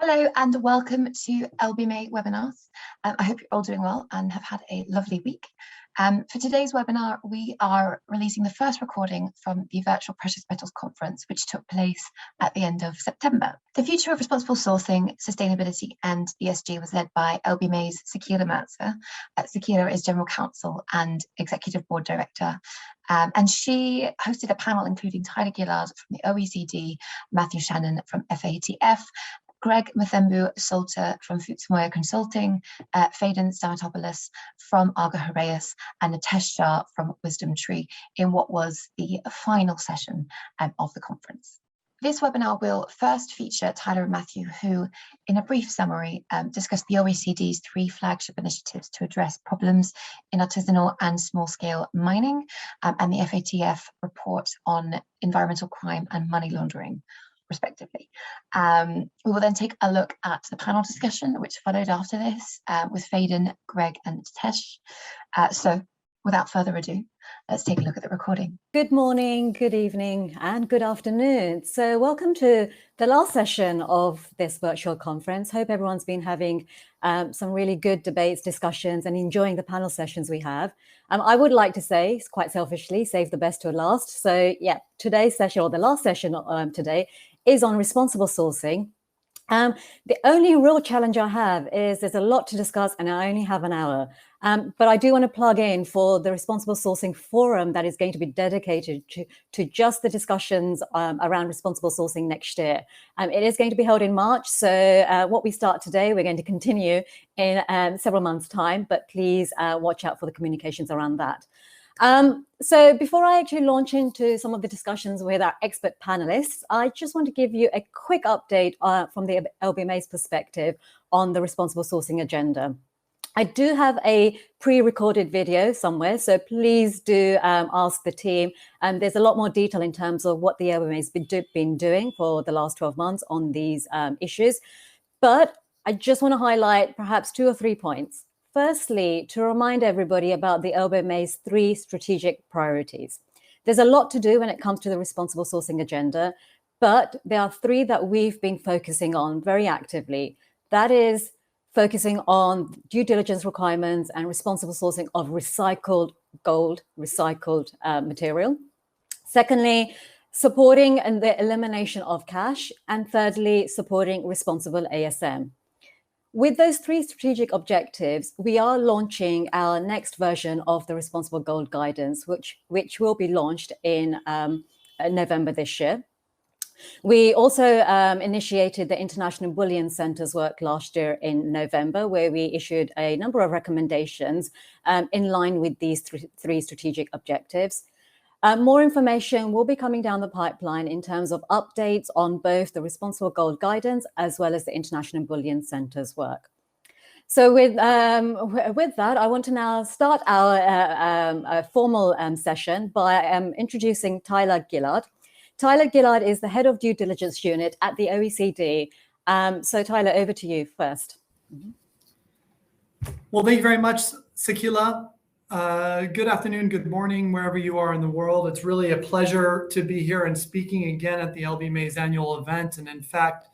Hello and welcome to LBMA webinars. I hope you're all doing well and have had a lovely week. For today's webinar, we are releasing the first recording from the Virtual Precious Metals Conference, which took place at the end of September. The future of responsible sourcing, sustainability and ESG was led by LBMA's Sakhila Mirza. Sakhila is General Counsel and Executive Board Director. And she hosted a panel including Tyler Gillard from the OECD, Shannon from FATF, Mthembu-Salter from Phuzumoya Consulting, Phaedon Stamatopoulos from Argor-Heraeus, and Nitesh, Shah from WisdomTree in what was the final session of the conference. This webinar will first feature Tyler and Matthew, who, in a brief summary, discuss the OECD's 3 flagship initiatives to address problems in artisanal and small-scale mining, and the FATF report on environmental crime and money laundering, respectively. We will then take a look at the panel discussion, which followed after this, with Phaedon, Greg, and Nitesh. So, without further ado, let's take a look at the recording. Good morning, good evening, and good afternoon. So welcome to the last session of this virtual conference. Hope everyone's been having some really good debates, discussions, and enjoying the panel sessions we have. I would like to say, quite selfishly, save the best to last. So yeah, today's session, or the last session today, is on responsible sourcing. The only real challenge I have is there's a lot to discuss and I only have an hour. But I do want to plug in for the Responsible Sourcing Forum that is going to be dedicated to just the discussions around responsible sourcing next year. It is going to be held in March. So what we start today, we're going to continue in several months' time, but please watch out for the communications around that. So before I actually launch into some of the discussions with our expert panelists, I just want to give you a quick update from the LBMA's perspective on the responsible sourcing agenda. I do have a pre-recorded video somewhere, so please do ask the team. There's a lot more detail in terms of what the LBMA's been doing for the last 12 months on these issues. But I just want to highlight perhaps 2 or 3 points. Firstly, to remind everybody about the LBMA's 3 strategic priorities. There's a lot to do when it comes to the responsible sourcing agenda, but there are 3 that we've been focusing on very actively. That is focusing on due diligence requirements and responsible sourcing of recycled gold, recycled material. Secondly, supporting the elimination of cash. And thirdly, supporting responsible ASM. With those 3 strategic objectives, we are launching our next version of the Responsible Gold Guidance, which will be launched in November this year. We also initiated the International Bullion Centre's work last year in November, where we issued a number of recommendations in line with these 3 strategic objectives. More information will be coming down the pipeline in terms of updates on both the Responsible Gold Guidance as well as the International Bullion Centre's work. So with that, I want to now start our formal session by introducing Tyler Gillard. Tyler Gillard is the head of due diligence unit at the OECD. So Tyler, over to you first. Well, thank you very much, Sakhila. Good afternoon, good morning, wherever you are in the world. It's really a pleasure to be here and speaking again at the LBMA's annual event. And in fact,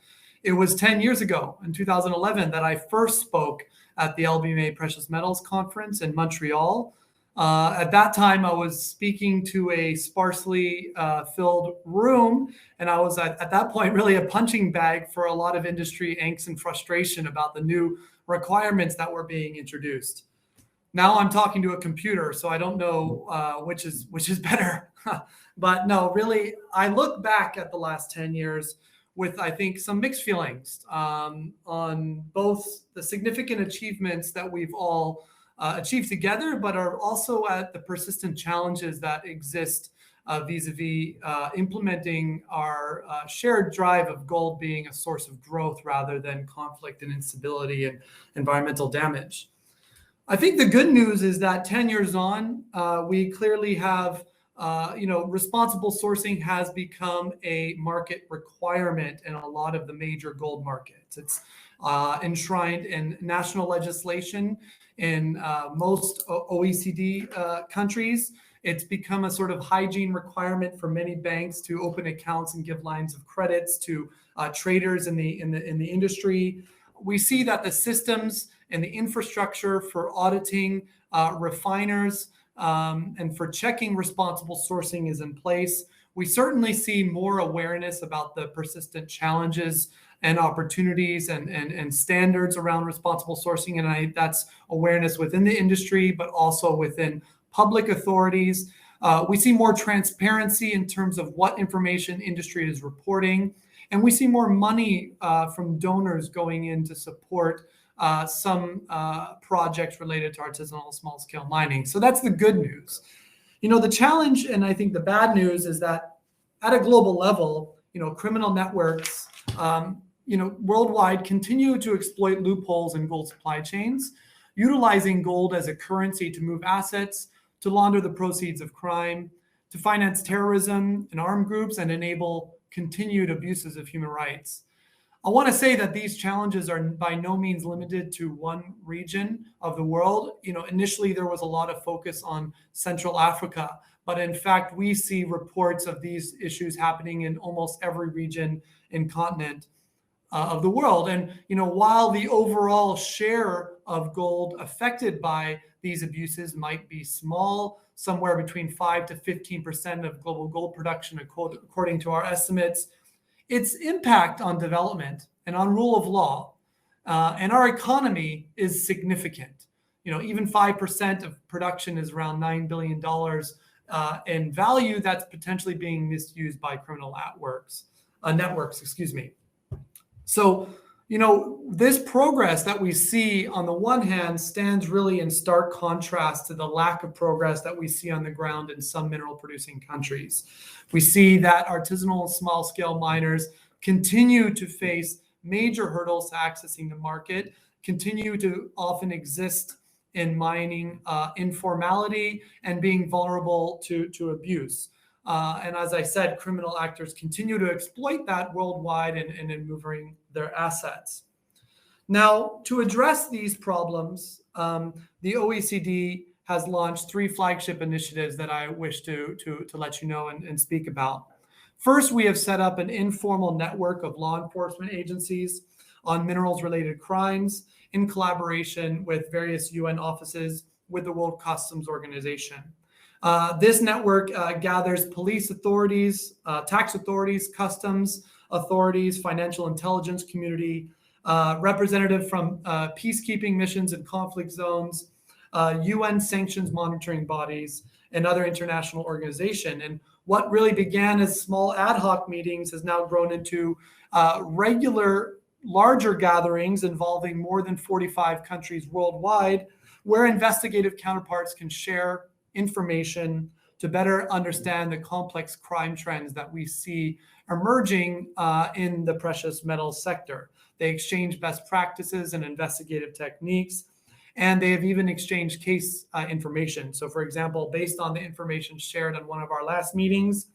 it was 10 years ago, in 2011, that I first spoke at the LBMA Precious Metals Conference in Montreal. At that time, I was speaking to a sparsely filled room, and I was at that point really a punching bag for a lot of industry angst and frustration about the new requirements that were being introduced. Now I'm talking to a computer, so I don't know which is better. But no, really, I look back at the last 10 years with, I think, some mixed feelings on both the significant achievements that we've all achieved together, but are also at the persistent challenges that exist vis-a-vis implementing our shared drive of gold being a source of growth rather than conflict and instability and environmental damage. I think the good news is that 10 years on, we clearly have, responsible sourcing has become a market requirement in a lot of the major gold markets. It's enshrined in national legislation in most OECD countries. It's become a sort of hygiene requirement for many banks to open accounts and give lines of credits to traders in the industry. We see that the systems and the infrastructure for auditing refiners and for checking responsible sourcing is in place. We certainly see more awareness about the persistent challenges and opportunities and standards around responsible sourcing. And that's awareness within the industry, but also within public authorities. We see more transparency in terms of what information industry is reporting. And we see more money from donors going in to support some projects related to artisanal and small-scale mining. So that's the good news. The challenge, and I think the bad news, is that at a global level, criminal networks, worldwide continue to exploit loopholes in gold supply chains, utilizing gold as a currency to move assets, to launder the proceeds of crime, to finance terrorism and armed groups, and enable continued abuses of human rights. I want to say that these challenges are by no means limited to one region of the world. Initially there was a lot of focus on Central Africa, but in fact we see reports of these issues happening in almost every region and continent of the world. And while the overall share of gold affected by these abuses might be small, somewhere between 5 to 15% of global gold production, according to our estimates, its impact on development and on rule of law and our economy is significant. Even 5% of production is around $9 billion in value that's potentially being misused by criminal networks. So, this progress that we see on the one hand stands really in stark contrast to the lack of progress that we see on the ground in some mineral producing countries. We see that artisanal and small scale miners continue to face major hurdles to accessing the market, continue to often exist in mining informality and being vulnerable to abuse. And as I said, criminal actors continue to exploit that worldwide and in moving their assets. Now, to address these problems, the OECD has launched 3 flagship initiatives that I wish to let you know and speak about. First, we have set up an informal network of law enforcement agencies on minerals-related crimes in collaboration with various UN offices with the World Customs Organization. This network gathers police authorities, tax authorities, customs authorities, financial intelligence community, representative from peacekeeping missions in conflict zones, UN sanctions monitoring bodies, and other international organizations. And what really began as small ad hoc meetings has now grown into regular, larger gatherings involving more than 45 countries worldwide, where investigative counterparts can share information to better understand the complex crime trends that we see emerging in the precious metals sector. They exchange best practices and investigative techniques, and they have even exchanged case information. So for example, based on the information shared on one of our last meetings,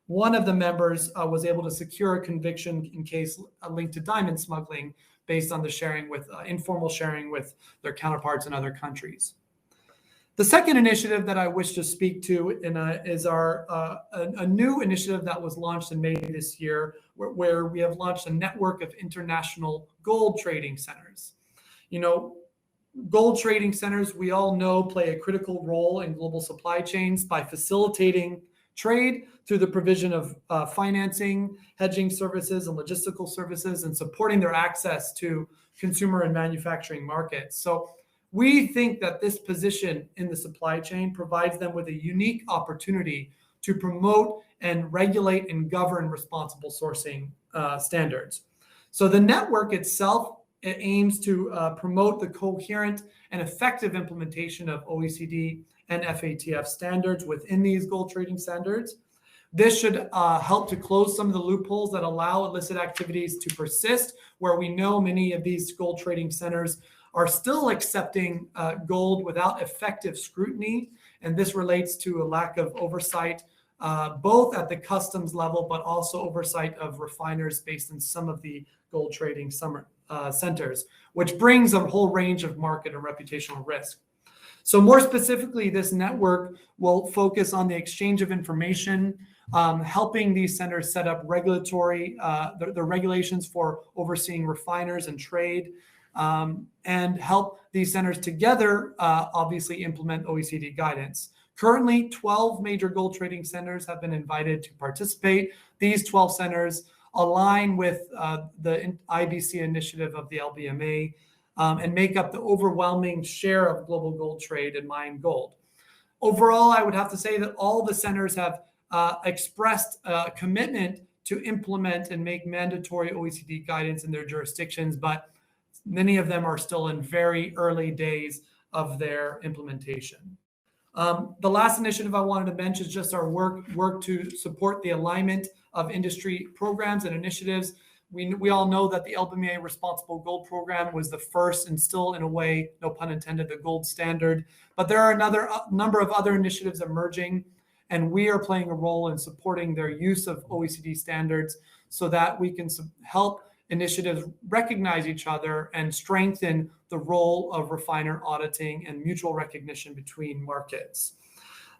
one of the members was able to secure a conviction in case linked to diamond smuggling based on the sharing with informal sharing with their counterparts in other countries. The second initiative that I wish to speak to is a new initiative that was launched in May this year, where we have launched a network of international gold trading centers. Gold trading centers, we all know, play a critical role in global supply chains by facilitating trade through the provision of financing, hedging services, and logistical services, and supporting their access to consumer and manufacturing markets. So we think that this position in the supply chain provides them with a unique opportunity to promote and regulate and govern responsible sourcing standards. So the network itself, it aims to promote the coherent and effective implementation of OECD and FATF standards within these gold trading standards. This should help to close some of the loopholes that allow illicit activities to persist, where we know many of these gold trading centers are still accepting gold without effective scrutiny. And this relates to a lack of oversight, both at the customs level, but also oversight of refiners based in some of the gold trading centers, which brings a whole range of market and reputational risk. So more specifically, this network will focus on the exchange of information, helping these centers set up regulatory, the regulations for overseeing refiners and trade, and help these centers together obviously implement OECD guidance. Currently, 12 major gold trading centers have been invited to participate. These 12 centers align with the IBC initiative of the LBMA and make up the overwhelming share of global gold trade and mined gold. Overall, I would have to say that all the centers have expressed a commitment to implement and make mandatory OECD guidance in their jurisdictions, but many of them are still in very early days of their implementation. The last initiative I wanted to mention is just our work to support the alignment of industry programs and initiatives. We all know that the LBMA Responsible Gold Program was the first and still, in a way, no pun intended, the gold standard. But there are another number of other initiatives emerging, and we are playing a role in supporting their use of OECD standards so that we can help initiatives recognize each other and strengthen the role of refiner auditing and mutual recognition between markets.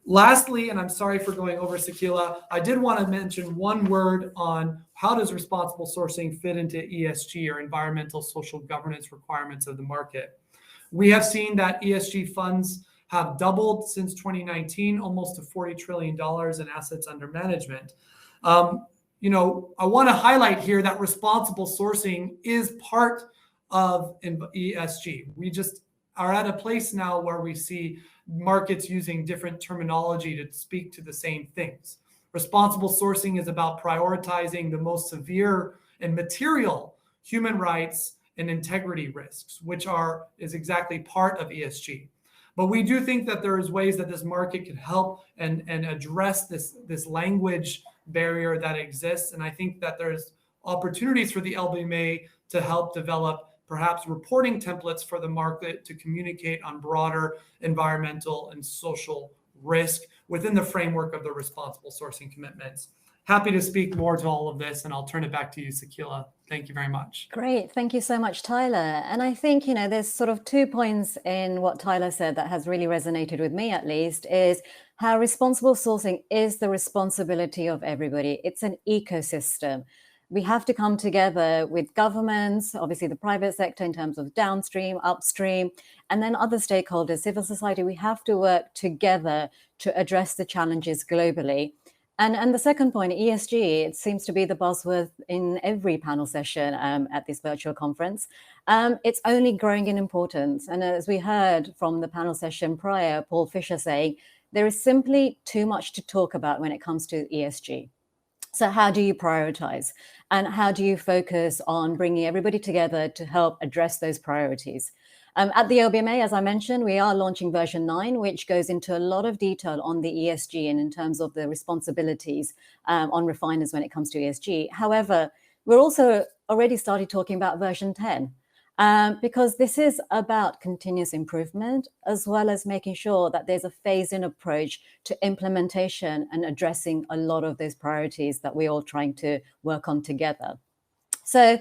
Lastly, and I'm sorry for going over, Sakhila, I did want to mention one word on how does responsible sourcing fit into ESG, or environmental social governance requirements of the market. We have seen that ESG funds have doubled since 2019, almost to $40 trillion in assets under management. I want to highlight here that responsible sourcing is part of ESG. We just are at a place now where we see markets using different terminology to speak to the same things. Responsible sourcing is about prioritizing the most severe and material human rights and integrity risks, which is exactly part of ESG. But we do think that there is ways that this market can help and address this language barrier that exists. And I think that there's opportunities for the LBMA to help develop perhaps reporting templates for the market to communicate on broader environmental and social risk within the framework of the responsible sourcing commitments. Happy to speak more to all of this, and I'll turn it back to you, Sakhila. Thank you very much. Great. Thank you so much, Tyler. And I think, there's sort of 2 points in what Tyler said that has really resonated with me, at least, is how responsible sourcing is the responsibility of everybody. It's an ecosystem. We have to come together with governments, obviously the private sector in terms of downstream, upstream, and then other stakeholders, civil society. We have to work together to address the challenges globally. And the second point, ESG, it seems to be the buzzword in every panel session at this virtual conference. It's only growing in importance. And as we heard from the panel session prior, Paul Fisher saying, there is simply too much to talk about when it comes to ESG. So how do you prioritize? And how do you focus on bringing everybody together to help address those priorities? At the LBMA, as I mentioned, we are launching version 9, which goes into a lot of detail on the ESG and in terms of the responsibilities on refiners when it comes to ESG. However, we're also already started talking about version 10, because this is about continuous improvement, as well as making sure that there's a phased-in approach to implementation and addressing a lot of those priorities that we're all trying to work on together. So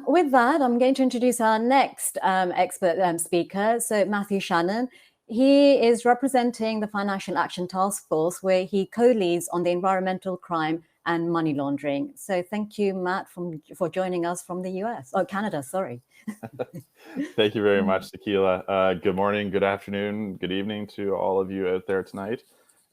with that, I'm going to introduce our next expert speaker, so Matthew Shannon. He is representing the Financial Action Task Force, where he co-leads on the environmental crime and money laundering. So thank you, Matt, for joining us from the US, or Canada, sorry. Thank you very much, Sakhila. Good morning, good afternoon, good evening to all of you out there tonight.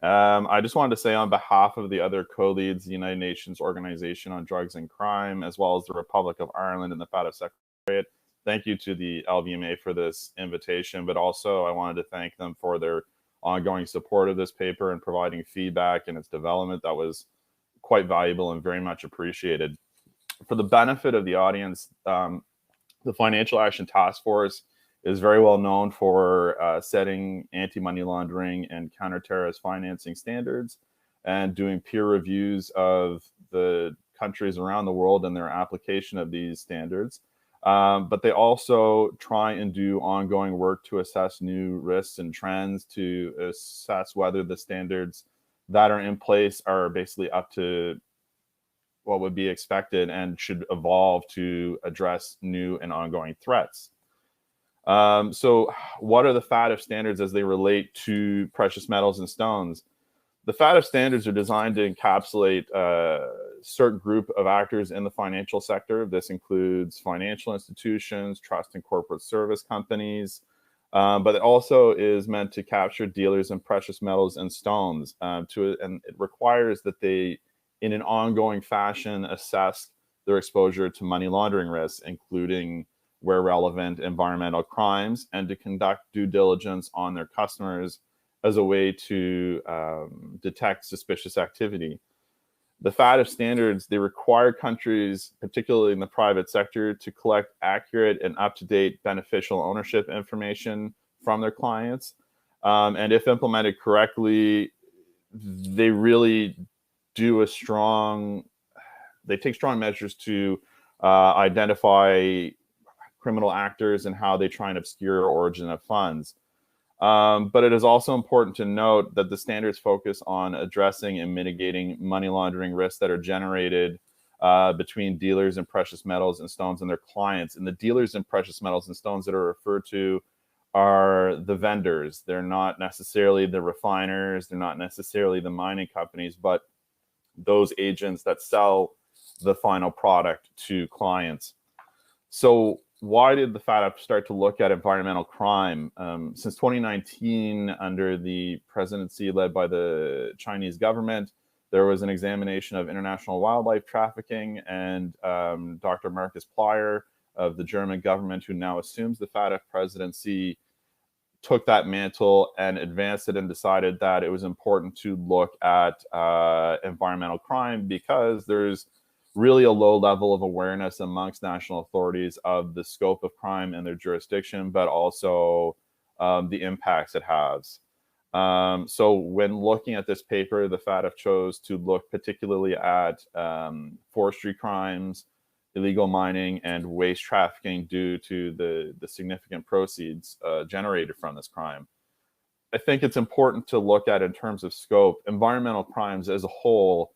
I just wanted to say on behalf of the other co-leads, the United Nations Organization on Drugs and Crime, as well as the Republic of Ireland and the FATF Secretariat, thank you to the LBMA for this invitation, but also I wanted to thank them for their ongoing support of this paper and providing feedback in its development. That was quite valuable and very much appreciated. For the benefit of the audience, the Financial Action Task Force is very well known for setting anti-money laundering and counter-terrorist financing standards and doing peer reviews of the countries around the world and their application of these standards. But they also try and do ongoing work to assess new risks and trends, to assess whether the standards that are in place are basically up to what would be expected and should evolve to address new and ongoing threats. So what are the FATF standards as they relate to precious metals and stones? The FATF standards are designed to encapsulate a certain group of actors in the financial sector. This includes financial institutions, trust and corporate service companies, but it also is meant to capture dealers in precious metals and stones. And it requires that they, in an ongoing fashion, assess their exposure to money laundering risks, including, where relevant, environmental crimes, and to conduct due diligence on their customers as a way to detect suspicious activity. The FATF standards, they require countries, particularly in the private sector, to collect accurate and up-to-date beneficial ownership information from their clients. And if implemented correctly, they really do they take strong measures to identify criminal actors and how they try and obscure origin of funds. But it is also important to note that the standards focus on addressing and mitigating money laundering risks that are generated between dealers in precious metals and stones and their clients. And the dealers in precious metals and stones that are referred to are the vendors. They're not necessarily the refiners, they're not necessarily the mining companies, but those agents that sell the final product to clients. So why did the FATF start to look at environmental crime? Since 2019, under the presidency led by the Chinese government, there was an examination of international wildlife trafficking, and Dr. Markus Plyer of the German government, who now assumes the FATF presidency, took that mantle and advanced it and decided that it was important to look at environmental crime because there's really a low level of awareness amongst national authorities of the scope of crime in their jurisdiction, but also the impacts it has. So when looking at this paper, the FATF chose to look particularly at forestry crimes, illegal mining, and waste trafficking due to the significant proceeds generated from this crime. I think it's important to look at in terms of scope. Environmental crimes as a whole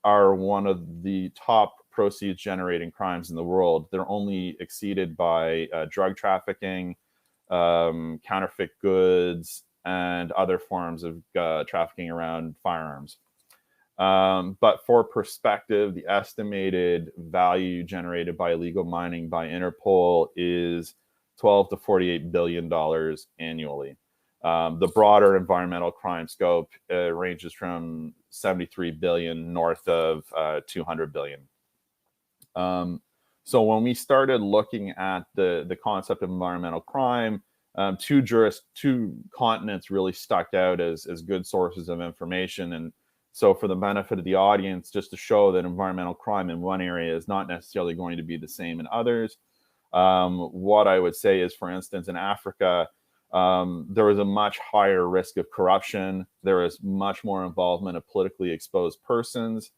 are one of the top proceeds generating crimes in the world. They're only exceeded by drug trafficking, counterfeit goods, and other forms of trafficking around firearms. But for perspective, the estimated value generated by illegal mining by Interpol is $12 to $48 billion annually. The broader environmental crime scope ranges from 73 billion north of 200 billion. So when we started looking at the concept of environmental crime, two continents really stuck out as good sources of information. And so for the benefit of the audience, just to show that environmental crime in one area is not necessarily going to be the same in others, what I would say is, for instance, in Africa, there was a much higher risk of corruption. There was much more involvement of politically exposed persons.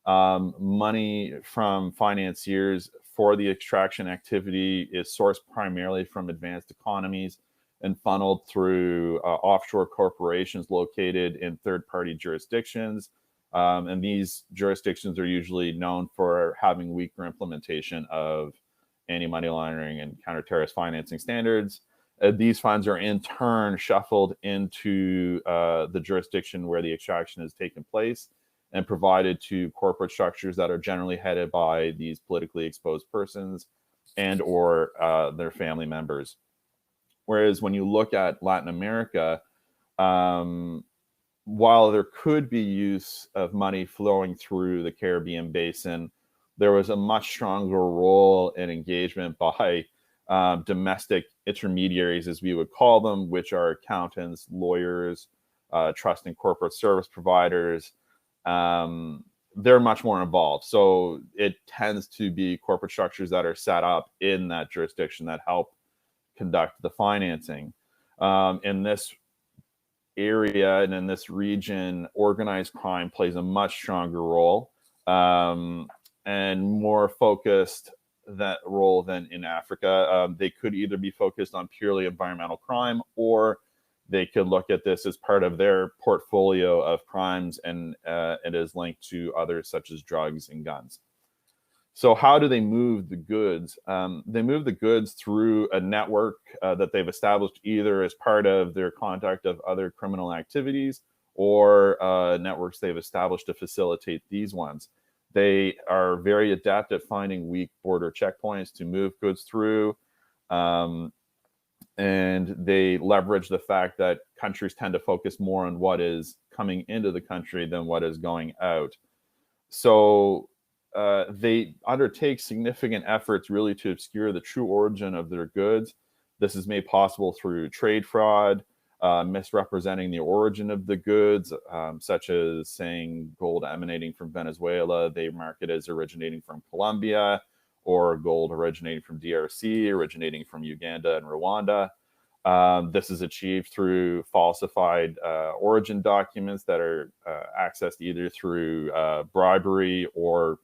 Money from financiers for the extraction activity is sourced primarily from advanced economies and funneled through offshore corporations located in third-party jurisdictions. And these jurisdictions are usually known for having weaker implementation of anti-money laundering and counter-terrorist financing standards. These funds are in turn shuffled into the jurisdiction where the extraction has taken place and provided to corporate structures that are generally headed by these politically exposed persons and or their family members. Whereas when you look at Latin America, while there could be use of money flowing through the Caribbean basin, there was a much stronger role and engagement by domestic intermediaries, as we would call them, which are accountants, lawyers, trust and corporate service providers. They're much more involved. So it tends to be corporate structures that are set up in that jurisdiction that help conduct the financing. In this area and in this region, organized crime plays a much stronger role and more focused that role than in Africa. They could either be focused on purely environmental crime, or they could look at this as part of their portfolio of crimes, and it is linked to others such as drugs and guns. So how do they move the goods? They move the goods through a network that they've established either as part of their conduct of other criminal activities or networks they've established to facilitate these ones. They are very adept at finding weak border checkpoints to move goods through. And they leverage the fact that countries tend to focus more on what is coming into the country than what is going out. So they undertake significant efforts really to obscure the true origin of their goods. This is made possible through trade fraud, misrepresenting the origin of the goods, such as saying gold emanating from Venezuela, they market as originating from Colombia, or gold originating from DRC, originating from Uganda and Rwanda. This is achieved through falsified origin documents that are accessed either through bribery or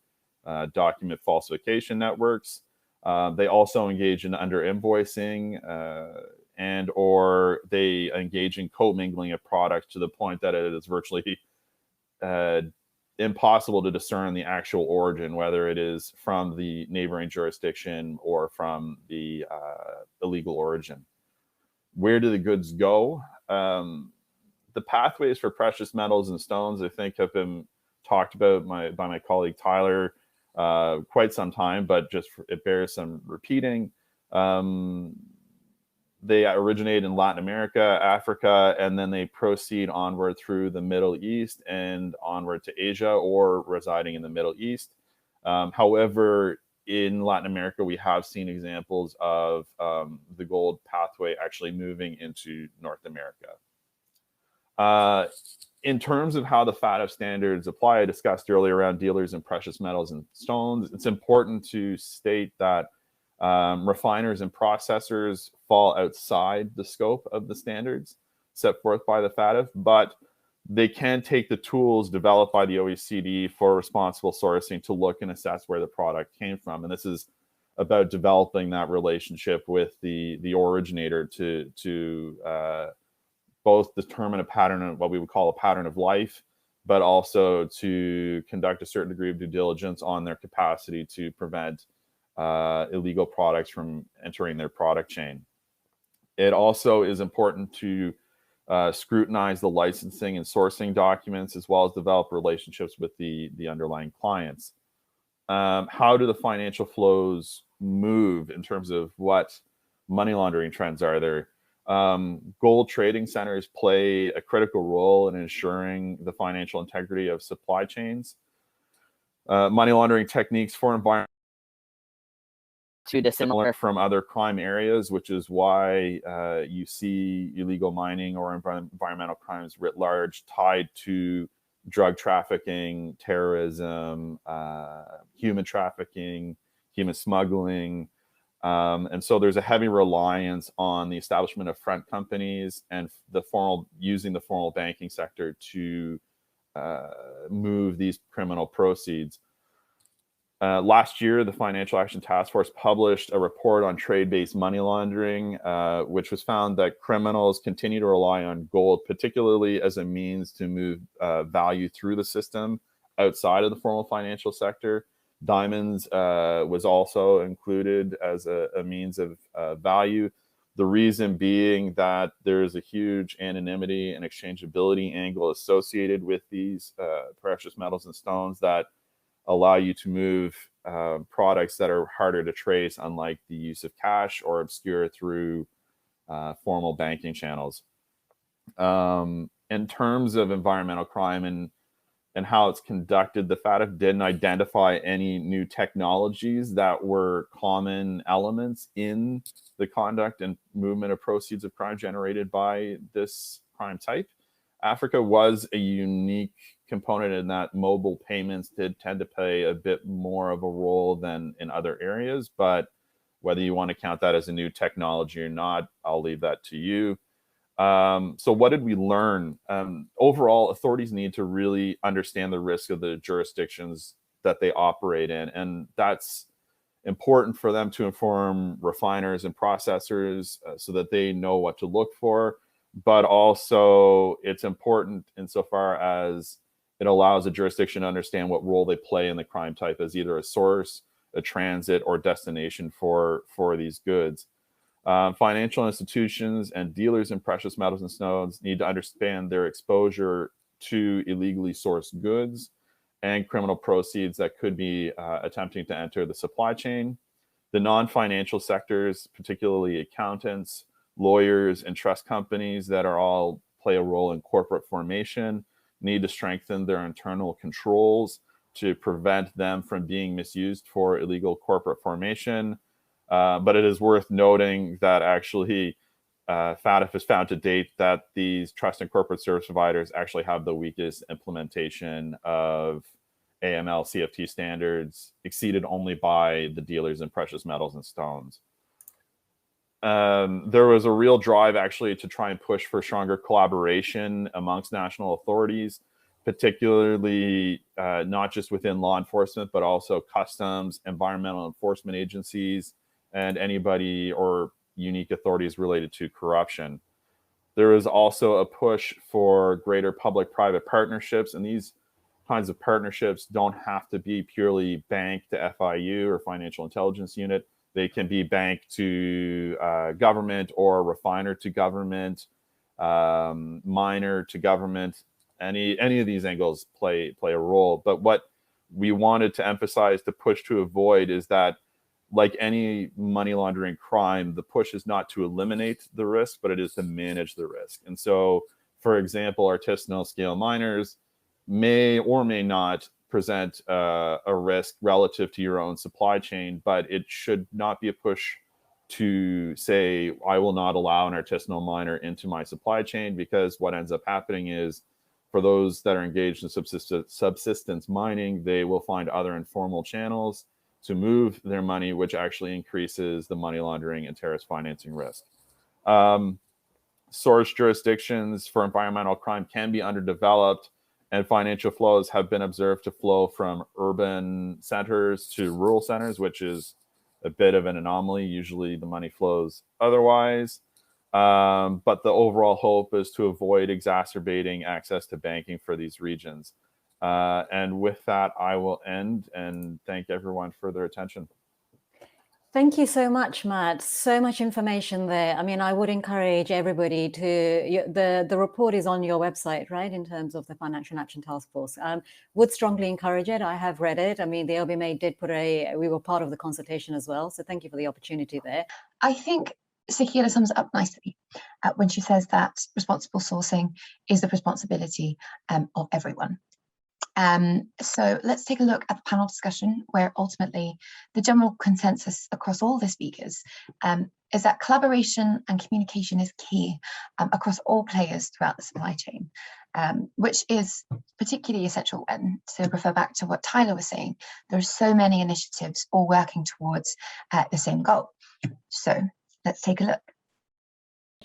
document falsification networks. They also engage in under-invoicing and or they engage in commingling of products to the point that it is virtually impossible to discern the actual origin, whether it is from the neighboring jurisdiction or from the illegal origin. Where do the goods go? The pathways for precious metals and stones, I think, have been talked about by my colleague Tyler quite some time, but just it bears some repeating. They originate in Latin America, Africa, and then they proceed onward through the Middle East and onward to Asia, or residing in the Middle East. However, in Latin America, we have seen examples of the gold pathway actually moving into North America. In terms of how the FATF standards apply, I discussed earlier around dealers in precious metals and stones. It's important to state that refiners and processors fall outside the scope of the standards set forth by the FATF, but they can take the tools developed by the OECD for responsible sourcing to look and assess where the product came from. And this is about developing that relationship with the originator to both determine a pattern of what we would call a pattern of life, but also to conduct a certain degree of due diligence on their capacity to prevent illegal products from entering their product chain. It also is important to scrutinize the licensing and sourcing documents, as well as develop relationships with the underlying clients. How do the financial flows move in terms of what money laundering trends are there? Gold trading centers play a critical role in ensuring the financial integrity of supply chains. Money laundering techniques for environment too dissimilar from other crime areas, which is why you see illegal mining or environmental crimes writ large tied to drug trafficking, terrorism, human trafficking, human smuggling. And so there's a heavy reliance on the establishment of front companies and using the formal banking sector to move these criminal proceeds. Last year, the Financial Action Task Force published a report on trade-based money laundering, which was found that criminals continue to rely on gold, particularly as a means to move value through the system outside of the formal financial sector. Diamonds was also included as a means of value. The reason being that there is a huge anonymity and exchangeability angle associated with these precious metals and stones that allow you to move products that are harder to trace, unlike the use of cash or obscure through formal banking channels. In terms of environmental crime and how it's conducted, the FATF didn't identify any new technologies that were common elements in the conduct and movement of proceeds of crime generated by this crime type. Africa was a unique component in that mobile payments did tend to play a bit more of a role than in other areas, but whether you want to count that as a new technology or not, I'll leave that to you. So what did we learn? Overall, authorities need to really understand the risk of the jurisdictions that they operate in, and that's important for them to inform refiners and processors so that they know what to look for. But also it's important insofar as it allows a jurisdiction to understand what role they play in the crime type as either a source, a transit, or destination for these goods. Financial institutions and dealers in precious metals and stones need to understand their exposure to illegally sourced goods and criminal proceeds that could be attempting to enter the supply chain. The non-financial sectors, particularly accountants, lawyers, and trust companies that are all play a role in corporate formation, need to strengthen their internal controls to prevent them from being misused for illegal corporate formation. But it is worth noting that actually FATF has found to date that these trust and corporate service providers actually have the weakest implementation of AML CFT standards, exceeded only by the dealers in precious metals and stones. There was a real drive actually to try and push for stronger collaboration amongst national authorities, particularly not just within law enforcement, but also customs, environmental enforcement agencies, and anybody or unique authorities related to corruption. There is also a push for greater public-private partnerships, and these kinds of partnerships don't have to be purely bank to FIU or financial intelligence unit. They can be bank to government or refiner to government, miner to government. Any of these angles play a role. But what we wanted to emphasize to push to avoid is that, like any money laundering crime, the push is not to eliminate the risk, but it is to manage the risk. And so, for example, artisanal scale miners may or may not present a risk relative to your own supply chain, but it should not be a push to say, I will not allow an artisanal miner into my supply chain, because what ends up happening is, for those that are engaged in subsistence mining, they will find other informal channels to move their money, which actually increases the money laundering and terrorist financing risk. Source jurisdictions for environmental crime can be underdeveloped, and financial flows have been observed to flow from urban centers to rural centers, which is a bit of an anomaly. Usually the money flows otherwise. But the overall hope is to avoid exacerbating access to banking for these regions. And with that, I will end and thank everyone for their attention. Thank you so much, Matt. So much information there. I mean, I would encourage everybody to, the report is on your website, right, in terms of the Financial Action Task Force. Would strongly encourage it. I have read it. I mean, the LBMA did we were part of the consultation as well. So thank you for the opportunity there. I think Sakhila sums it up nicely when she says that responsible sourcing is the responsibility of everyone. So let's take a look at the panel discussion, where ultimately the general consensus across all the speakers is that collaboration and communication is key across all players throughout the supply chain, which is particularly essential when, to refer back to what Tyler was saying, there are so many initiatives all working towards the same goal. So let's take a look.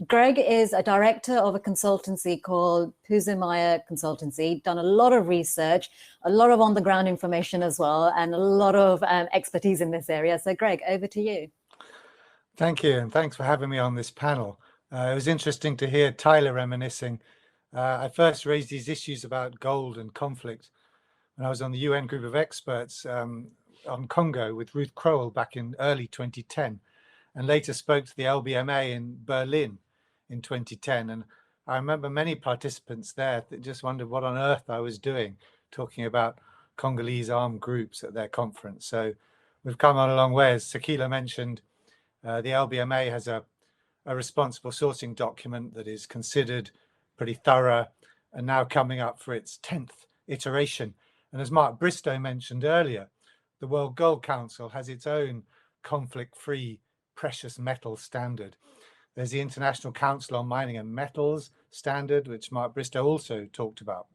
Greg is a director of a consultancy called Phuzumoya Consultancy, done a lot of research, a lot of on-the-ground information as well, and a lot of expertise in this area. So Greg, over to you. Thank you, and thanks for having me on this panel. It was interesting to hear Tyler reminiscing. I first raised these issues about gold and conflict when I was on the UN group of experts on Congo with Ruth Crowell back in early 2010, and later spoke to the LBMA in Berlin in 2010. And I remember many participants there that just wondered what on earth I was doing, talking about Congolese armed groups at their conference. So we've come on a long way. As Sakhila mentioned, the LBMA has a responsible sourcing document that is considered pretty thorough and now coming up for its 10th iteration. And as Mark Bristow mentioned earlier, the World Gold Council has its own conflict-free precious metal standard. There's the International Council on Mining and Metals standard, which Mark Bristow also talked about.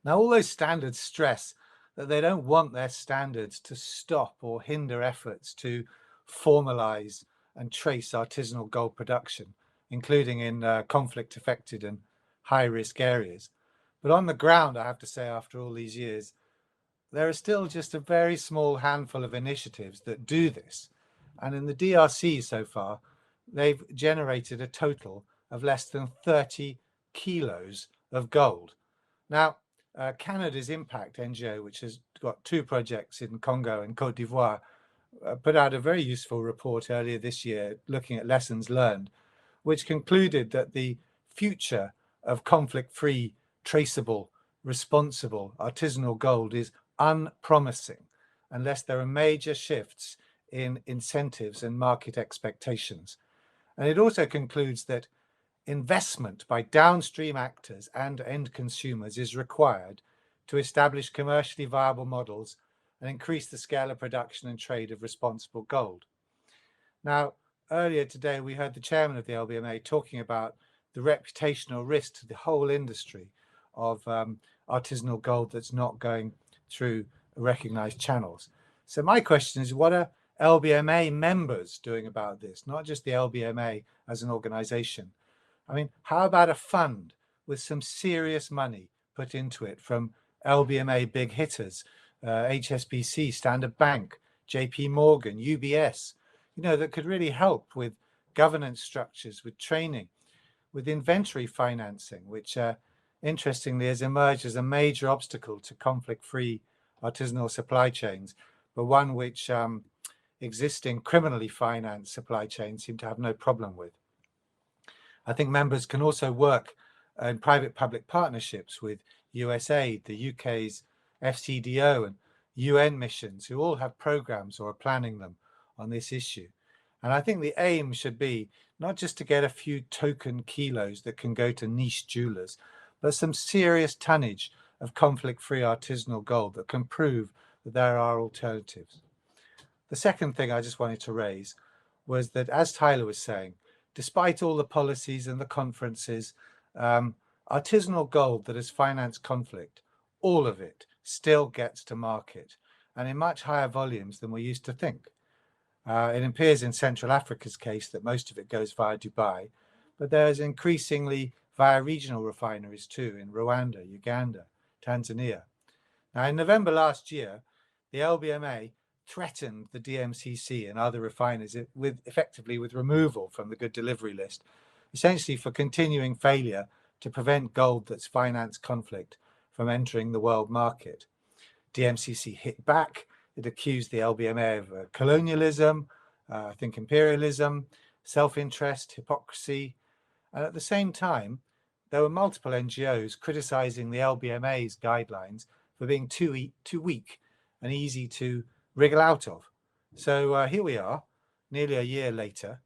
Now, all those standards stress that they don't want their standards to stop or hinder efforts to formalize and trace artisanal gold production, including in conflict-affected and high-risk areas. But on the ground, I have to say, after all these years, there are still just a very small handful of initiatives that do this. And in the DRC so far, they've generated a total of less than 30 kilos of gold. Now, Canada's Impact NGO, which has got 2 projects in Congo and Cote d'Ivoire, put out a very useful report earlier this year looking at lessons learned, which concluded that the future of conflict-free traceable, responsible, artisanal gold is unpromising unless there are major shifts in incentives and market expectations. And it also concludes that investment by downstream actors and end consumers is required to establish commercially viable models and increase the scale of production and trade of responsible gold. Now, earlier today, we heard the chairman of the LBMA talking about the reputational risk to the whole industry of artisanal gold that's not going through recognized channels. So my question is, what are LBMA members doing about this? Not just the LBMA as an organization. I mean, how about a fund with some serious money put into it from LBMA big hitters, HSBC, Standard Bank, JP Morgan, UBS, that could really help with governance structures, with training, with inventory financing, which interestingly has emerged as a major obstacle to conflict-free artisanal supply chains, but one which existing criminally financed supply chains seem to have no problem with. I think members can also work in private-public partnerships with USAID, the UK's FCDO, and UN missions, who all have programs or are planning them on this issue. And I think the aim should be not just to get a few token kilos that can go to niche jewelers, but some serious tonnage of conflict-free artisanal gold that can prove that there are alternatives. The second thing I just wanted to raise was that, as Tyler was saying, despite all the policies and the conferences, artisanal gold that has financed conflict, all of it still gets to market, and in much higher volumes than we used to think. It appears in Central Africa's case that most of it goes via Dubai, but there's increasingly via regional refineries too in Rwanda, Uganda, Tanzania. Now, in November last year, the LBMA threatened the DMCC and other refiners effectively with removal from the good delivery list, essentially for continuing failure to prevent gold that's financed conflict from entering the world market. DMCC hit back. It accused the LBMA of colonialism, I think imperialism, self-interest, hypocrisy. And at the same time, there were multiple NGOs criticizing the LBMA's guidelines for being too weak and easy to wriggle out of. So here we are, nearly a year later,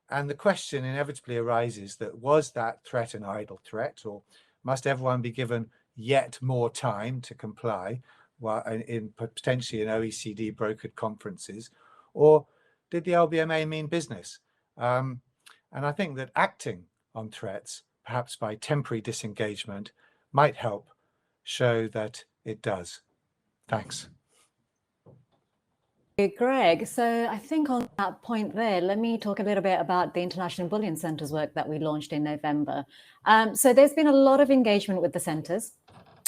and the question inevitably arises that was that threat an idle threat, or must everyone be given yet more time to comply in potentially in OECD brokered conferences, or did the LBMA mean business? And I think that acting on threats, perhaps by temporary disengagement, might help show that it does. Thanks. Greg, so I think on that point there, let me talk a little bit about the International Bullion Centre's work that we launched in November. So there's been a lot of engagement with the centres.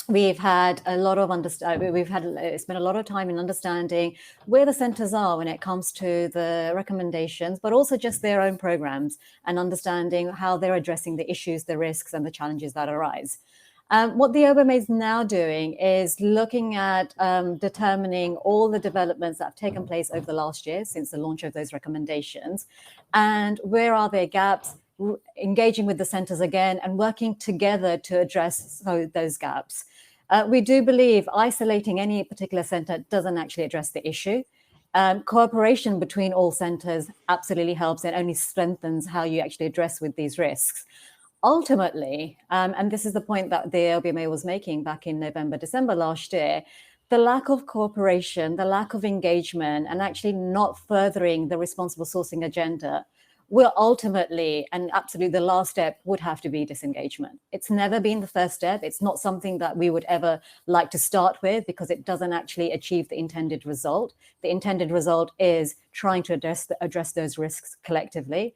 We've had a lot of spent a lot of time in understanding where the centres are when it comes to the recommendations, but also just their own programs and understanding how they're addressing the issues, the risks, and the challenges that arise. What the LBMA is now doing is looking at determining all the developments that have taken place over the last year since the launch of those recommendations, and where are there gaps, engaging with the centres again and working together to address those gaps. We do believe isolating any particular centre doesn't actually address the issue. Cooperation between all centres absolutely helps and only strengthens how you actually address with these risks. Ultimately, and this is the point that the LBMA was making back in November, December last year, the lack of cooperation, the lack of engagement, and actually not furthering the responsible sourcing agenda will ultimately, and absolutely the last step would have to be disengagement. It's never been the first step. It's not something that we would ever like to start with because it doesn't actually achieve the intended result. The intended result is trying to address those risks collectively.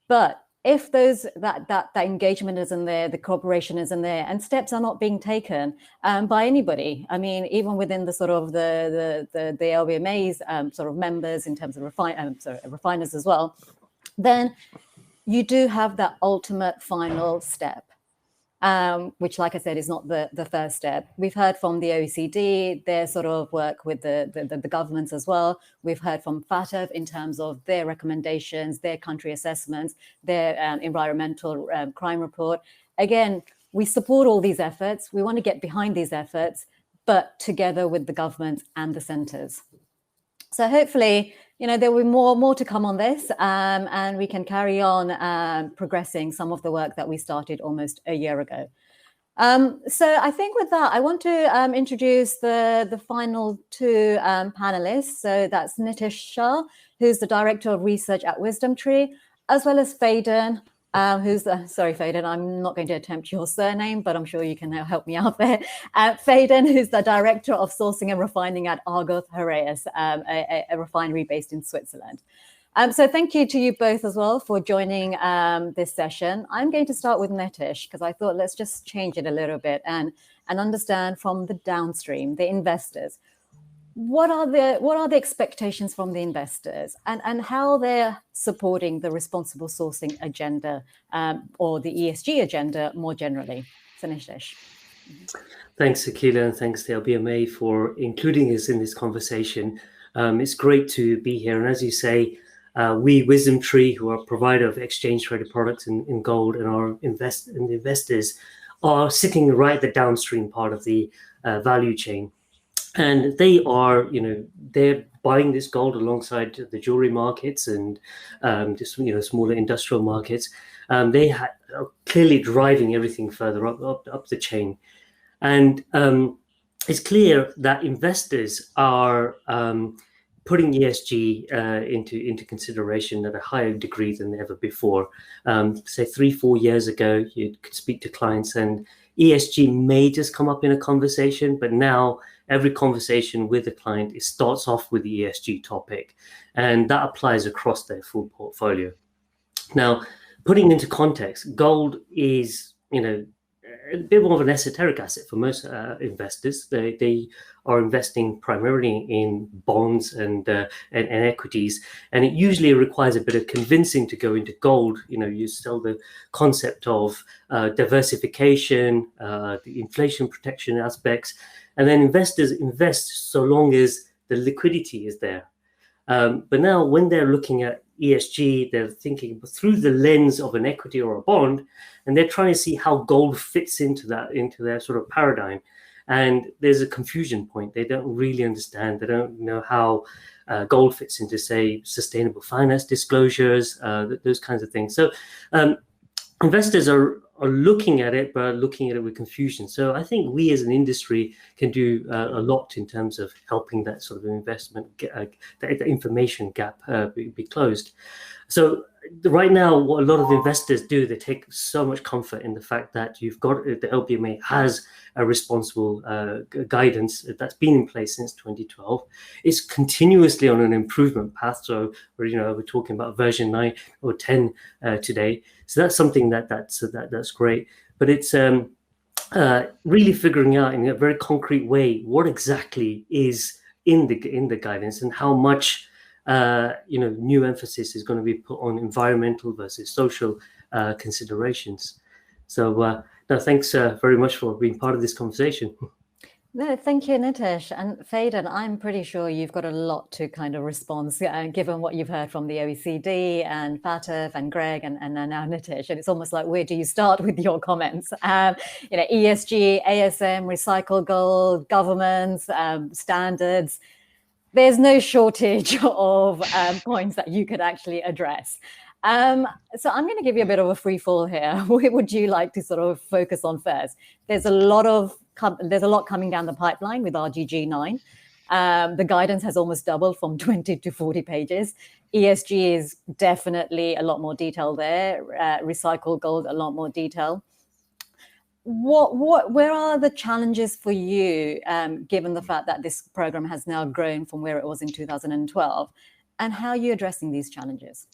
But if that engagement isn't there, the cooperation isn't there, and steps are not being taken by anybody, I mean, even within the sort of the LBMA's sort of members in terms of refiners as well, then you do have that ultimate final step, which, like I said, is not the first step. We've heard from the OECD, their sort of work with the governments as well. We've heard from FATF in terms of their recommendations, their country assessments, their environmental crime report. Again, we support all these efforts. We want to get behind these efforts, but together with the government and the centres. So hopefully, there will be more to come on this, and we can carry on progressing some of the work that we started almost a year ago. So I think with that, I want to introduce the final two panelists. So that's Nitesh Shah, who's the Director of Research at WisdomTree, as well as Phaedon, sorry, Phaedon, I'm not going to attempt your surname, but I'm sure you can help me out there. Phaedon, who's the Director of Sourcing and Refining at Argor-Heraeus, a refinery based in Switzerland. So thank you to you both as well for joining this session. I'm going to start with Nitesh, because I thought let's just change it a little bit and understand from the downstream, the investors, what are the expectations from the investors, and how they're supporting the responsible sourcing agenda or the ESG agenda more generally. So Nitesh. Thanks, Sakhila, and thanks to LBMA for including us in this conversation. It's great to be here, and as you say, we, WisdomTree, who are a provider of exchange-traded products in gold, and our investors are sitting right at the downstream part of the value chain. And they are, they're buying this gold alongside the jewelry markets and just, smaller industrial markets. They are clearly driving everything further up the chain. And it's clear that investors are putting ESG into consideration at a higher degree than ever before. Say 3-4 years ago, you could speak to clients and ESG may just come up in a conversation, but now every conversation with a client, it starts off with the ESG topic, and that applies across their full portfolio. Now, putting into context, gold is, a bit more of an esoteric asset for most investors. They are investing primarily in bonds and equities, and it usually requires a bit of convincing to go into gold. You sell the concept of diversification, the inflation protection aspects, and then investors invest so long as the liquidity is there. But now when they're looking at ESG, they're thinking through the lens of an equity or a bond, and they're trying to see how gold fits into their sort of paradigm. And there's a confusion point. They don't really understand. They don't know how gold fits into, say, sustainable finance disclosures, those kinds of things. So investors are looking at it, but looking at it with confusion. So I think we as an industry can do a lot in terms of helping that sort of investment, the information gap be closed. So right now, what a lot of investors do, they take so much comfort in the fact that you've got the LBMA has a responsible guidance that's been in place since 2012. It's continuously on an improvement path. So we're talking about version 9 or 10 today. So that's something that's great. But it's really figuring out in a very concrete way what exactly is in the guidance and how much new emphasis is going to be put on environmental versus social considerations. So no, thanks very much for being part of this conversation. No, thank you, Nitesh. And Phaedon, I'm pretty sure you've got a lot to kind of respond, given what you've heard from the OECD and FATF and Greg and now Nitesh. And it's almost like, where do you start with your comments? ESG, ASM, recycled gold, governments, standards. There's no shortage of points that you could actually address. So I'm going to give you a bit of a free fall here. What would you like to sort of focus on first? There's a lot coming down the pipeline with RGG 9. The guidance has almost doubled from 20 to 40 pages. ESG is definitely a lot more detail there. Recycled gold, a lot more detail. Where are the challenges for you, given the fact that this program has now grown from where it was in 2012, and how are you addressing these challenges?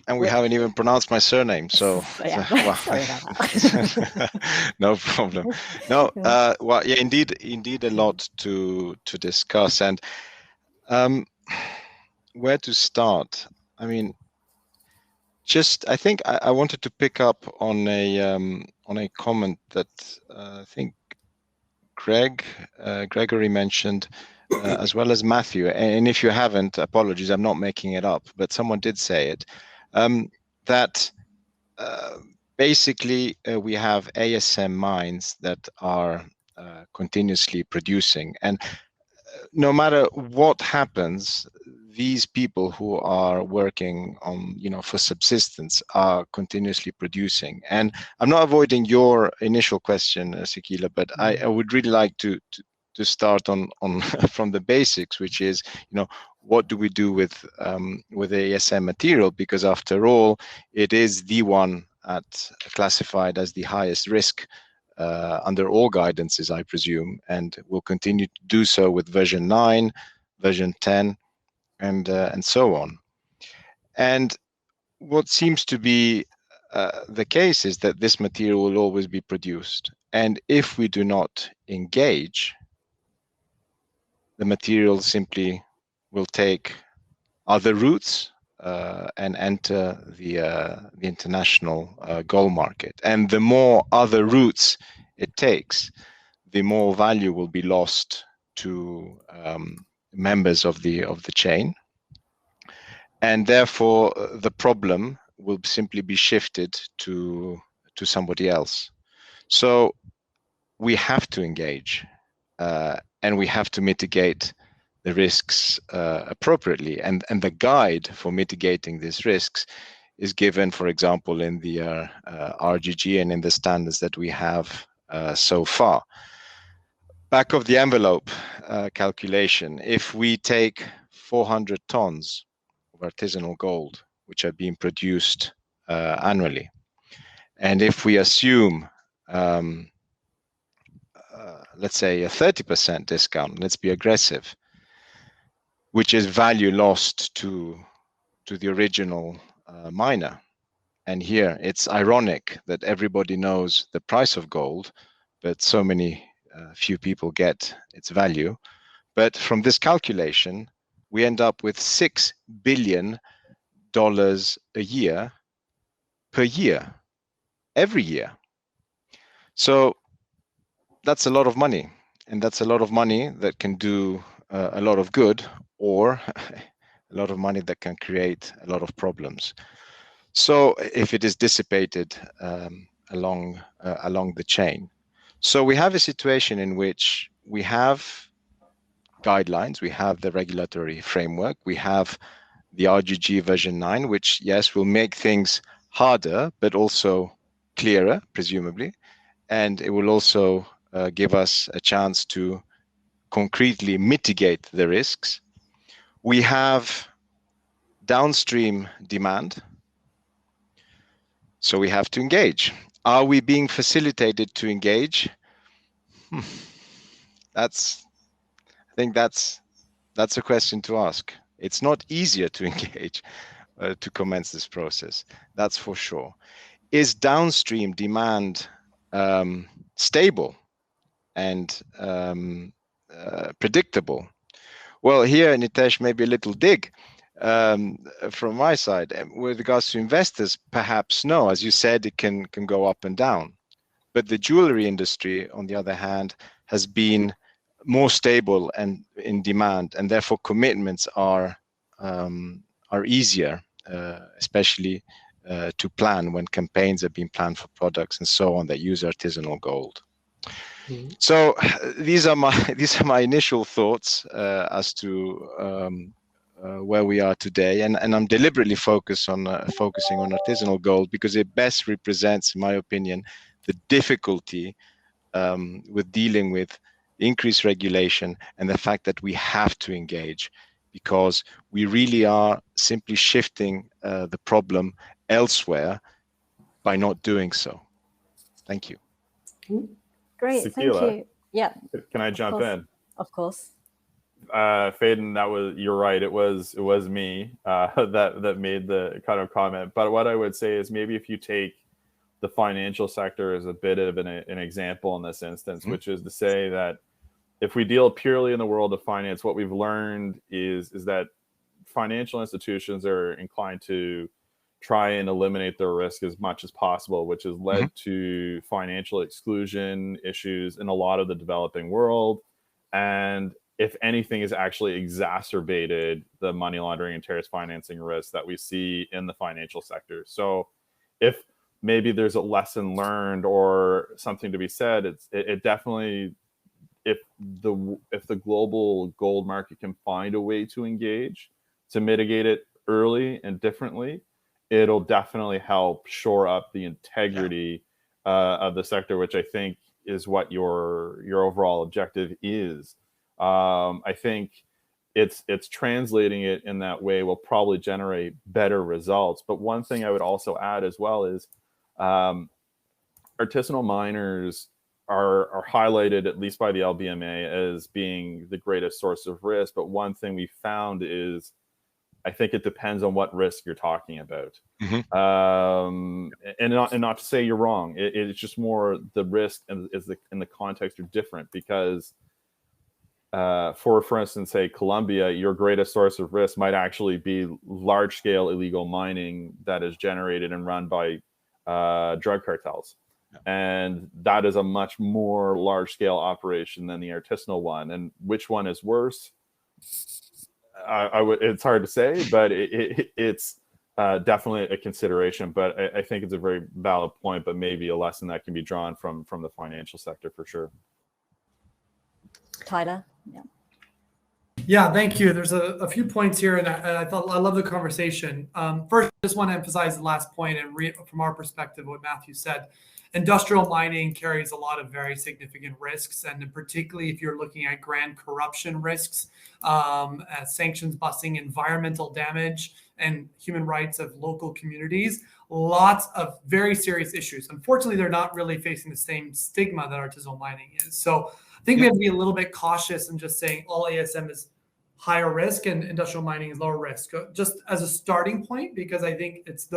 And we haven't even pronounced my surname, so yeah. Sorry about that. No problem. No, well, yeah, indeed, a lot to discuss, and where to start? I mean, I think I wanted to pick up on a comment that I think Gregory mentioned, as well as Matthew. And if you haven't, apologies, I'm not making it up, but someone did say it. That basically, we have ASM mines that are continuously producing, and no matter what happens, these people who are working on, for subsistence are continuously producing. And I'm not avoiding your initial question, Sakhila, but I would really like to start on from the basics, which is, what do we do with ASM material? Because after all, it is the one classified as the highest risk under all guidances, I presume, and will continue to do so with version 9, version 10, and so on. And what seems to be the case is that this material will always be produced. And if we do not engage, the material simply will take other routes and enter the international gold market. And the more other routes it takes, the more value will be lost to members of the chain, and therefore the problem will simply be shifted to somebody else. So we have to engage, and we have to mitigate the risks appropriately. And the guide for mitigating these risks is given, for example, in the RGG and in the standards that we have so far. Back of the envelope calculation, if we take 400 tons of artisanal gold, which are being produced annually, and if we assume, let's say, a 30% discount, let's be aggressive, which is value lost to the original miner. And here it's ironic that everybody knows the price of gold, but so many few people get its value. But from this calculation, we end up with $6 billion a year per year, every year. So that's a lot of money, and that's a lot of money that can do a lot of good, or a lot of money that can create a lot of problems. So if it is dissipated along the chain. So we have a situation in which we have guidelines, we have the regulatory framework, we have the RGG version 9, which, yes, will make things harder, but also clearer, presumably. And it will also give us a chance to concretely mitigate the risks. We have downstream demand, so we have to engage. Are we being facilitated to engage? I think that's a question to ask. It's not easier to engage, to commence this process, that's for sure. Is downstream demand stable and predictable? Well, here, Nitesh, maybe a little dig from my side. With regards to investors, perhaps no. As you said, it can go up and down. But the jewelry industry, on the other hand, has been more stable and in demand, and therefore commitments are easier, especially to plan when campaigns are being planned for products and so on that use artisanal gold. Mm-hmm. So these are my initial thoughts as to where we are today, and I'm deliberately focusing on artisanal gold because it best represents, in my opinion, the difficulty with dealing with increased regulation and the fact that we have to engage, because we really are simply shifting the problem elsewhere by not doing so. Thank you. Great, Sakhila, thank you. Yeah. Can I jump in? Of course. Phaedon, you're right. It was me that made the kind of comment. But what I would say is maybe if you take the financial sector as a bit of an example in this instance, mm-hmm. which is to say that if we deal purely in the world of finance, what we've learned is that financial institutions are inclined to try and eliminate their risk as much as possible, which has led mm-hmm. to financial exclusion issues in a lot of the developing world. And if anything, has actually exacerbated the money laundering and terrorist financing risks that we see in the financial sector. So if maybe there's a lesson learned or something to be said. It definitely, if the global gold market can find a way to engage, to mitigate it early and differently, it'll definitely help shore up the integrity of the sector, which I think is what your overall objective is. I think it's translating it in that way will probably generate better results. But one thing I would also add as well is artisanal miners are highlighted, at least by the LBMA, as being the greatest source of risk. But one thing we found is, I think it depends on what risk you're talking about. Mm-hmm. And not to say you're wrong. It's just more the risk and in the context are different, because for instance, say Colombia, your greatest source of risk might actually be large scale illegal mining that is generated and run by drug cartels. And that is a much more large scale operation than the artisanal one. And which one is worse? It's hard to say, but it's definitely a consideration. But I think it's a very valid point, but maybe a lesson that can be drawn from the financial sector for sure. Tyler? Yeah, thank you. There's a few points here, and I love the conversation. First, I just want to emphasize the last point, and from our perspective, what Matthew said. Industrial mining carries a lot of very significant risks, and particularly if you're looking at grand corruption risks, sanctions busting, environmental damage, and human rights of local communities, lots of very serious issues. Unfortunately, they're not really facing the same stigma that artisanal mining is. So I think we have to be a little bit cautious in just saying all ASM is higher risk and industrial mining is lower risk, just as a starting point, because I think it's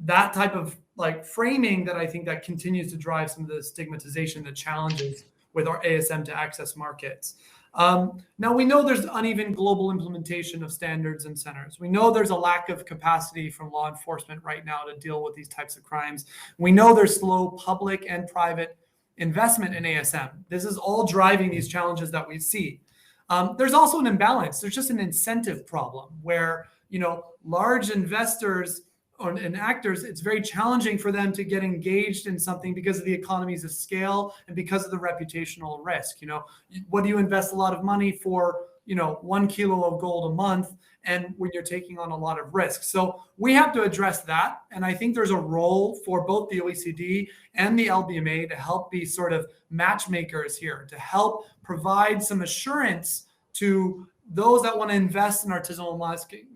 that type of framing that I think that continues to drive some of the stigmatization, the challenges with our ASM to access markets. Now we know there's uneven global implementation of standards and centers. We know there's a lack of capacity from law enforcement right now to deal with these types of crimes. We know there's slow public and private investment in ASM. This is all driving these challenges that we see. There's also an imbalance. There's just an incentive problem where, large investors and actors, it's very challenging for them to get engaged in something because of the economies of scale and because of the reputational risk. What do you invest a lot of money for, 1 kilo of gold a month, and when you're taking on a lot of risk? So we have to address that. And I think there's a role for both the OECD and the LBMA to help be sort of matchmakers here, to help provide some assurance to those that want to invest in artisanal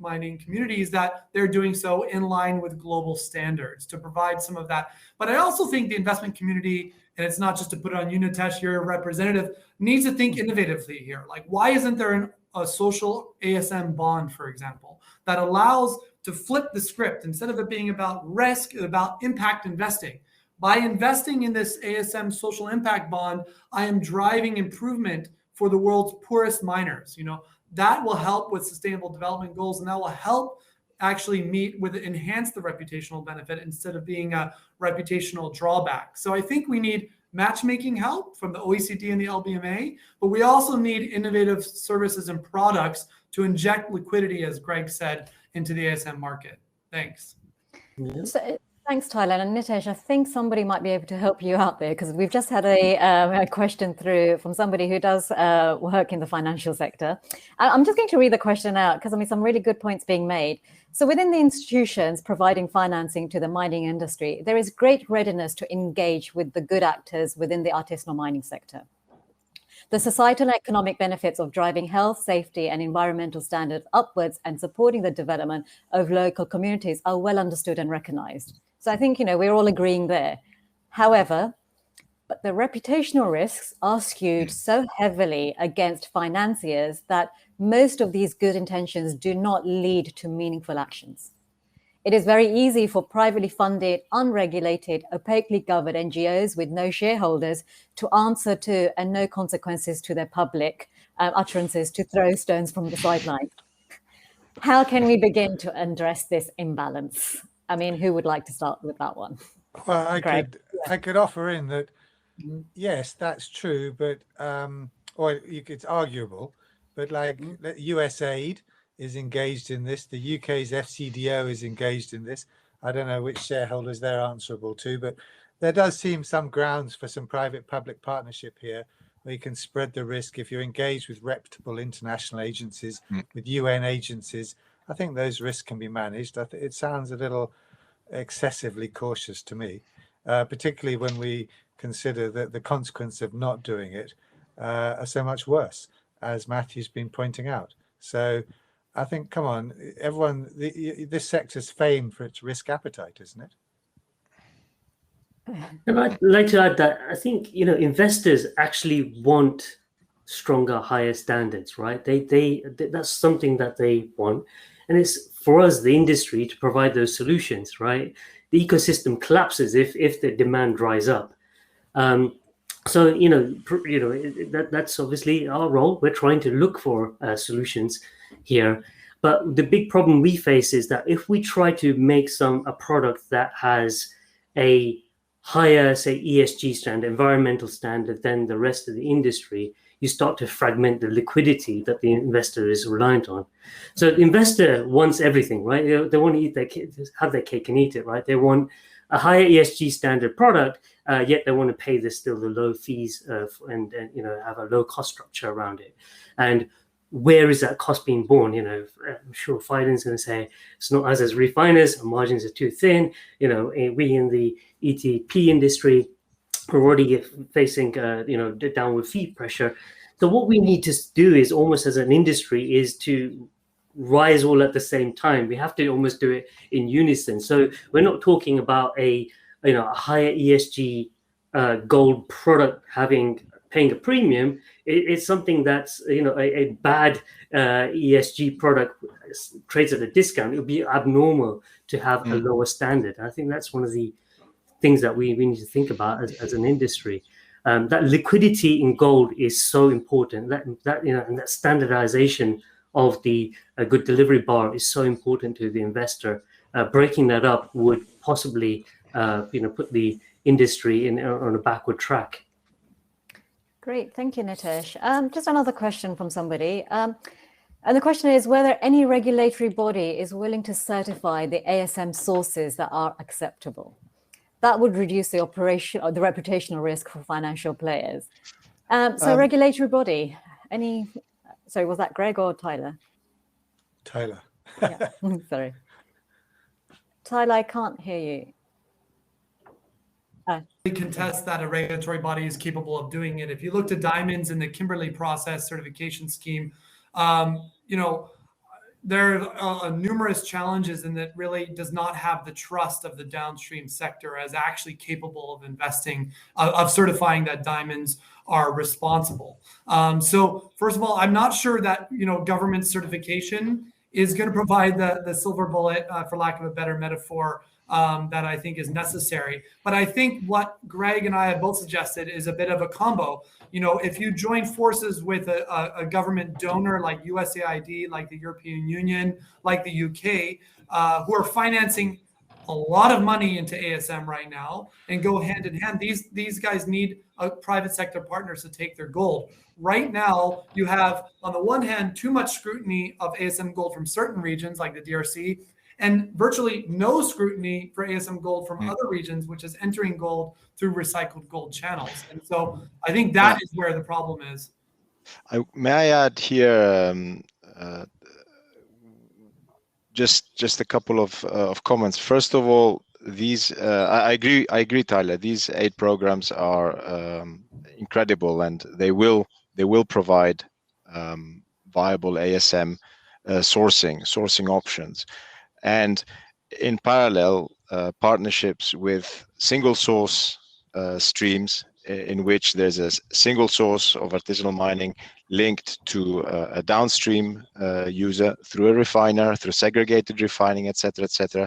mining communities that they're doing so in line with global standards, to provide some of that. But I also think the investment community, and it's not just to put it on you, Nitesh, you're a representative, needs to think innovatively here. Why isn't there a social ASM bond, for example, that allows to flip the script? Instead of it being about risk, about impact investing. By investing in this ASM social impact bond, I am driving improvement for the world's poorest miners. That will help with sustainable development goals, and that will help actually enhance the reputational benefit instead of being a reputational drawback. So I think we need matchmaking help from the OECD and the LBMA, but we also need innovative services and products to inject liquidity, as Greg said, into the ASM market. Thanks. So, thanks, Tyler. And Nitesh, I think somebody might be able to help you out there, because we've just had a question through from somebody who does work in the financial sector. I'm just going to read the question out, because some really good points being made. So within the institutions providing financing to the mining industry, there is great readiness to engage with the good actors within the artisanal mining sector. The societal and economic benefits of driving health, safety, and environmental standards upwards and supporting the development of local communities are well understood and recognized. So I think, we're all agreeing there. However, but the reputational risks are skewed so heavily against financiers that most of these good intentions do not lead to meaningful actions. It is very easy for privately funded, unregulated, opaquely governed NGOs with no shareholders to answer to and no consequences to their public utterances to throw stones from the sidelines. How can we begin to address this imbalance? Who would like to start with that one? Well, I could offer in that, yes, that's true, but it's arguable, but USAID is engaged in this. The UK's FCDO is engaged in this. I don't know which shareholders they're answerable to, but there does seem some grounds for some private-public partnership here, where you can spread the risk if you engage with reputable international agencies, with UN agencies. I think those risks can be managed. It sounds a little excessively cautious to me, particularly when we consider that the consequence of not doing it are so much worse, as Matthew's been pointing out. So I think, come on, everyone, this sector's famed for its risk appetite, isn't it? And I'd like to add that I think, investors actually want stronger, higher standards, right? That's something that they want. And it's for us, the industry, to provide those solutions, right? The ecosystem collapses if the demand dries up. So, that's obviously our role. We're trying to look for solutions here. But the big problem we face is that if we try to make a product that has a higher, say, ESG standard, environmental standard than the rest of the industry, you start to fragment the liquidity that the investor is reliant on. So the investor wants everything, right? They want to have their cake and eat it, right? They want a higher ESG standard product, yet they want to pay the low fees and have a low cost structure around it. And where is that cost being borne? I'm sure Phaedon's going to say it's not us as refiners, our margins are too thin. We in the ETP industry are already facing the downward fee pressure. So what we need to do is almost as an industry is to rise all at the same time. We have to almost do it in unison. So we're not talking about a higher ESG gold product paying a premium. It's something that's a bad ESG product trades at a discount. It would be abnormal to have a lower standard. I think that's one of the things that we need to think about as an industry. That liquidity in gold is so important. And that standardization of the good delivery bar is so important to the investor. Breaking that up would possibly put the industry on a backward track. Great, thank you, Nitesh. Just another question from somebody. And the question is whether any regulatory body is willing to certify the ASM sources that are acceptable. That would reduce the the reputational risk for financial players. So regulatory body, sorry, was that Greg or Tyler? Tyler. Yeah. Sorry. Tyler, I can't hear you. We contest that a regulatory body is capable of doing it. If you look to diamonds in the Kimberley process certification scheme, there are numerous challenges, and that really does not have the trust of the downstream sector as actually capable of of certifying that diamonds are responsible. So first of all, I'm not sure that government certification is going to provide the silver bullet, for lack of a better metaphor, that I think is necessary. But I think what Greg and I have both suggested is a bit of a combo. If you join forces with a government donor like USAID, like the European Union, like the UK, who are financing a lot of money into ASM right now and go hand in hand, these guys need private sector partners to take their gold. Right now, you have, on the one hand, too much scrutiny of ASM gold from certain regions like the DRC, and virtually no scrutiny for ASM gold from other regions, which is entering gold through recycled gold channels. And so I think that is where the problem is. May I add here just a couple of comments. First of all, these I agree, Tyler. These 8 programs are incredible, and they will provide viable ASM sourcing options. And in parallel, partnerships with single source streams in which there's a single source of artisanal mining linked to a downstream user through a refiner, through segregated refining, etc., etc.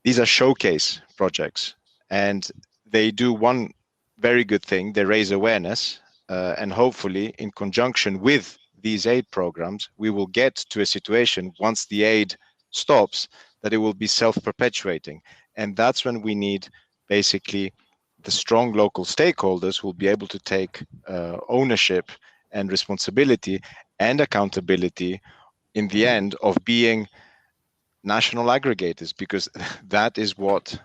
These are showcase projects, and they do one very good thing. They raise awareness, and hopefully in conjunction with these aid programs, we will get to a situation once the aid stops that it will be self-perpetuating. And that's when we need basically the strong local stakeholders who will be able to take ownership and responsibility and accountability in the end of being national aggregators, because that is what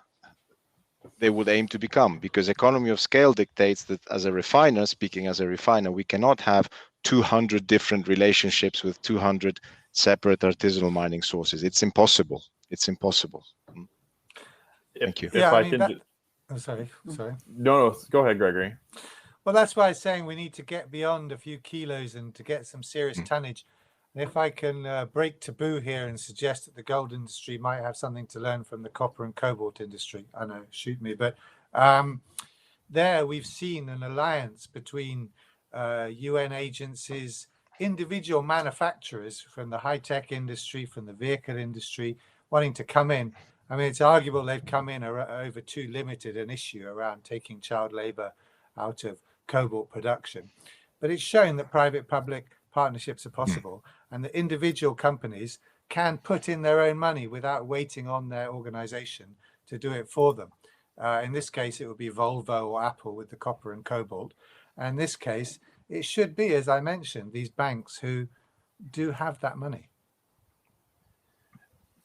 they would aim to become, because economy of scale dictates that as a refiner, speaking as a refiner, we cannot have 200 different relationships with 200 separate artisanal mining sources. It's impossible. It's impossible. Thank you. Yeah, If I can. Sorry. No, go ahead, Gregory. Well, that's why I was saying we need to get beyond a few kilos and to get some serious tonnage. And if I can break taboo here and suggest that the gold industry might have something to learn from the copper and cobalt industry, I know, shoot me, but there we've seen an alliance between UN agencies, individual manufacturers from the high-tech industry, from the vehicle industry, wanting to come in. I mean, it's arguable they've come in over too limited an issue around taking child labor out of cobalt production. But it's shown that private-public partnerships are possible, and that individual companies can put in their own money without waiting on their organization to do it for them. In this case, it would be Volvo or Apple with the copper and cobalt. And in this case, it should be, as I mentioned, these banks who do have that money.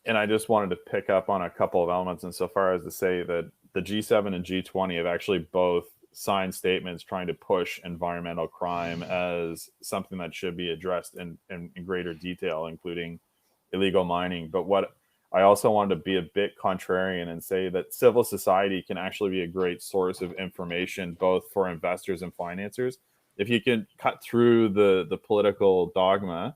And I just wanted to pick up on a couple of elements insofar as to say that the G7 and G20 have actually both signed statements trying to push environmental crime as something that should be addressed in greater detail, including illegal mining. But what I also wanted to be a bit contrarian and say that civil society can actually be a great source of information, both for investors and financiers. If you can cut through the political dogma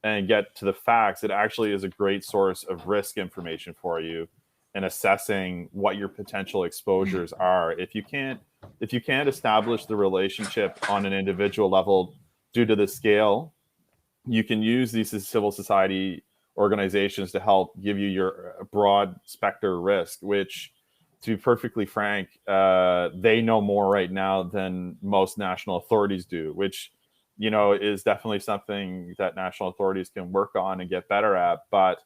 and get to the facts, it actually is a great source of risk information for you in assessing what your potential exposures are. If you can't establish the relationship on an individual level due to the scale, you can use these civil society organizations to help give you your broad specter risk, which, to be perfectly frank, they know more right now than most national authorities do, which, you know, is definitely something that national authorities can work on and get better at. But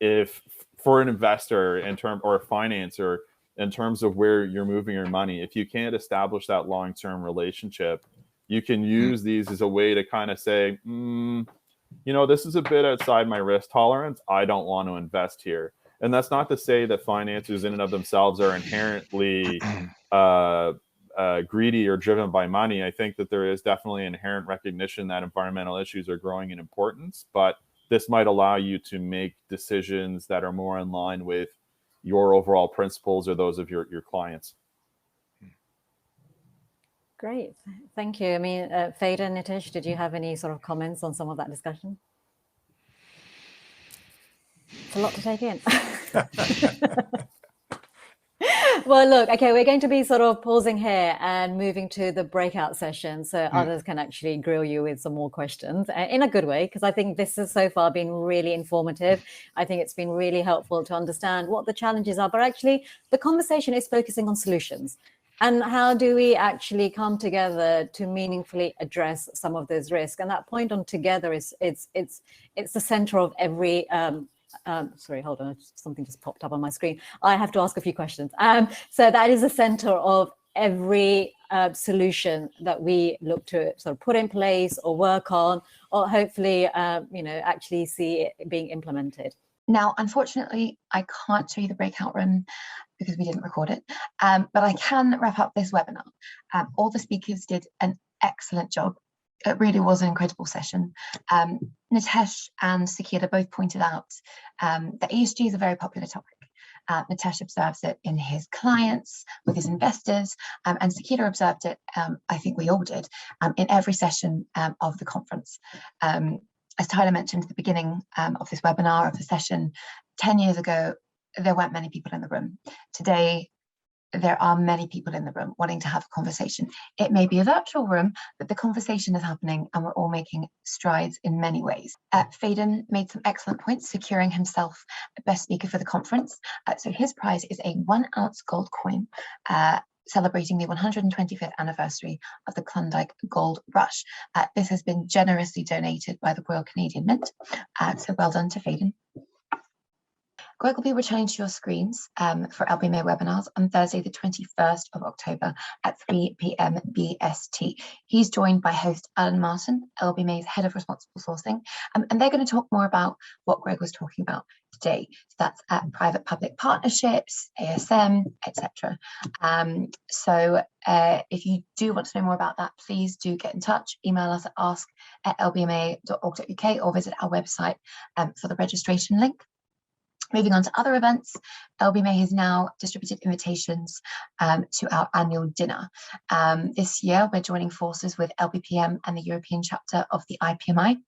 if for an investor or a financer, in terms of where you're moving your money, if you can't establish that long-term relationship, you can use these as a way to kind of say, you know, this is a bit outside my risk tolerance. I don't want to invest here. And that's not to say that financiers in and of themselves are inherently greedy or driven by money. I think that there is definitely inherent recognition that environmental issues are growing in importance, but this might allow you to make decisions that are more in line with your overall principles or those of your clients. Great, thank you. I mean, Phaedon, Nitesh, did you have any sort of comments on some of that discussion? It's a lot to take in. Well, look, okay, we're going to be sort of pausing here and moving to the breakout session so others can actually grill you with some more questions in a good way, because I think this has so far been really informative. I think it's been really helpful to understand what the challenges are, but actually the conversation is focusing on solutions. And how do we actually come together to meaningfully address some of those risks? And that point on together is it's the center of every sorry, hold on, something just popped up on my screen. I have to ask a few questions. So that is the center of every solution that we look to sort of put in place or work on, or hopefully, you know, actually see it being implemented. Now, unfortunately, I can't show you the breakout room because we didn't record it, but I can wrap up this webinar. All the speakers did an excellent job. It really was an incredible session. Nitesh and Sakhila both pointed out that ESG is a very popular topic. Nitesh observes it in his clients, with his investors, and Sakhila observed it, I think we all did, in every session of the conference. As Tyler mentioned at the beginning of this webinar, of the session, 10 years ago, there weren't many people in the room. Today, there are many people in the room wanting to have a conversation. It may be a virtual room, but the conversation is happening and we're all making strides in many ways. Phaedon made some excellent points, securing himself best speaker for the conference. So his prize is a 1 ounce gold coin, celebrating the 125th anniversary of the Klondike Gold Rush. This has been generously donated by the Royal Canadian Mint. So well done to Phaedon. Greg will be returning to your screens for LBMA webinars on Thursday, the 21st of October at 3 p.m. BST. He's joined by host Alan Martin, LBMA's Head of Responsible Sourcing, and they're going to talk more about what Greg was talking about today. So that's private-public partnerships, ASM, etc. So if you do want to know more about that, please do get in touch. Email us at ask@lbma.org.uk or visit our website for the registration link. Moving on to other events, LBMA has now distributed invitations to our annual dinner. This year, we're joining forces with LPPM and the European chapter of the IPMI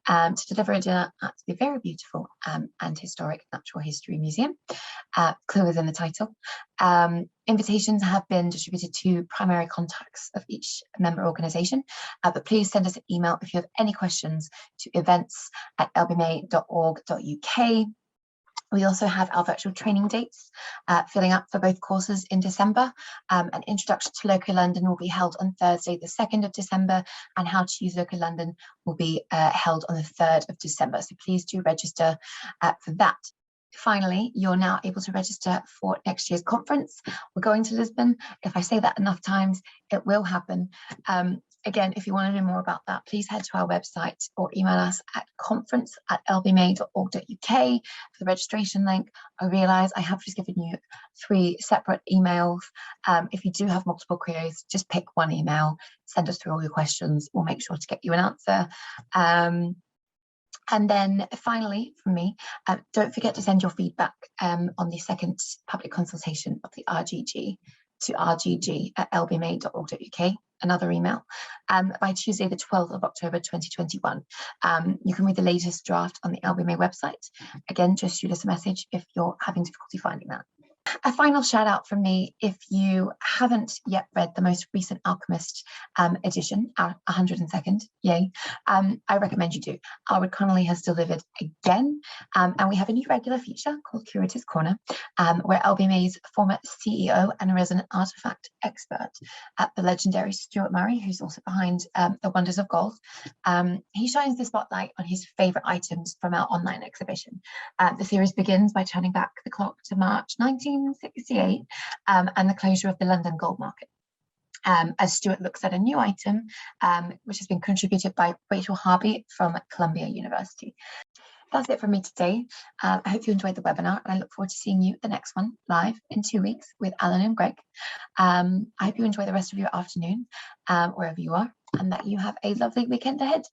to deliver a dinner at the very beautiful and historic Natural History Museum. Clue is in the title. Invitations have been distributed to primary contacts of each member organisation, but please send us an email if you have any questions to events@lbma.org.uk. We also have our virtual training dates filling up for both courses in December. An introduction to Local London will be held on Thursday, the 2nd of December, and how to use Local London will be held on the 3rd of December. So please do register for that. Finally, you're now able to register for next year's conference. We're going to Lisbon. If I say that enough times, it will happen. Again, if you want to know more about that, please head to our website or email us at conference@lbma.org.uk for the registration link. I realise I have just given you 3 separate emails. If you do have multiple queries, just pick one email, send us through all your questions. We'll make sure to get you an answer. And then finally, from me, don't forget to send your feedback on the second public consultation of the RGG to rgg@lbma.org.uk, another email, by Tuesday, the 12th of October 2021. You can read the latest draft on the LBMA website. Again, just shoot us a message if you're having difficulty finding that. A final shout out from me, if you haven't yet read the most recent Alchemist edition, 102nd, yay, I recommend you do. Arvid Connolly has delivered again, and we have a new regular feature called Curator's Corner, where LBMA's former CEO and resident artifact expert, the legendary Stuart Murray, who's also behind The Wonders of Gold, he shines the spotlight on his favourite items from our online exhibition. The series begins by turning back the clock to March 1968 and the closure of the London gold market. As Stuart looks at a new item, which has been contributed by Rachel Harvey from Columbia University. That's it from me today. I hope you enjoyed the webinar, and I look forward to seeing you at the next one live in 2 weeks with Alan and Greg. I hope you enjoy the rest of your afternoon, wherever you are, and that you have a lovely weekend ahead.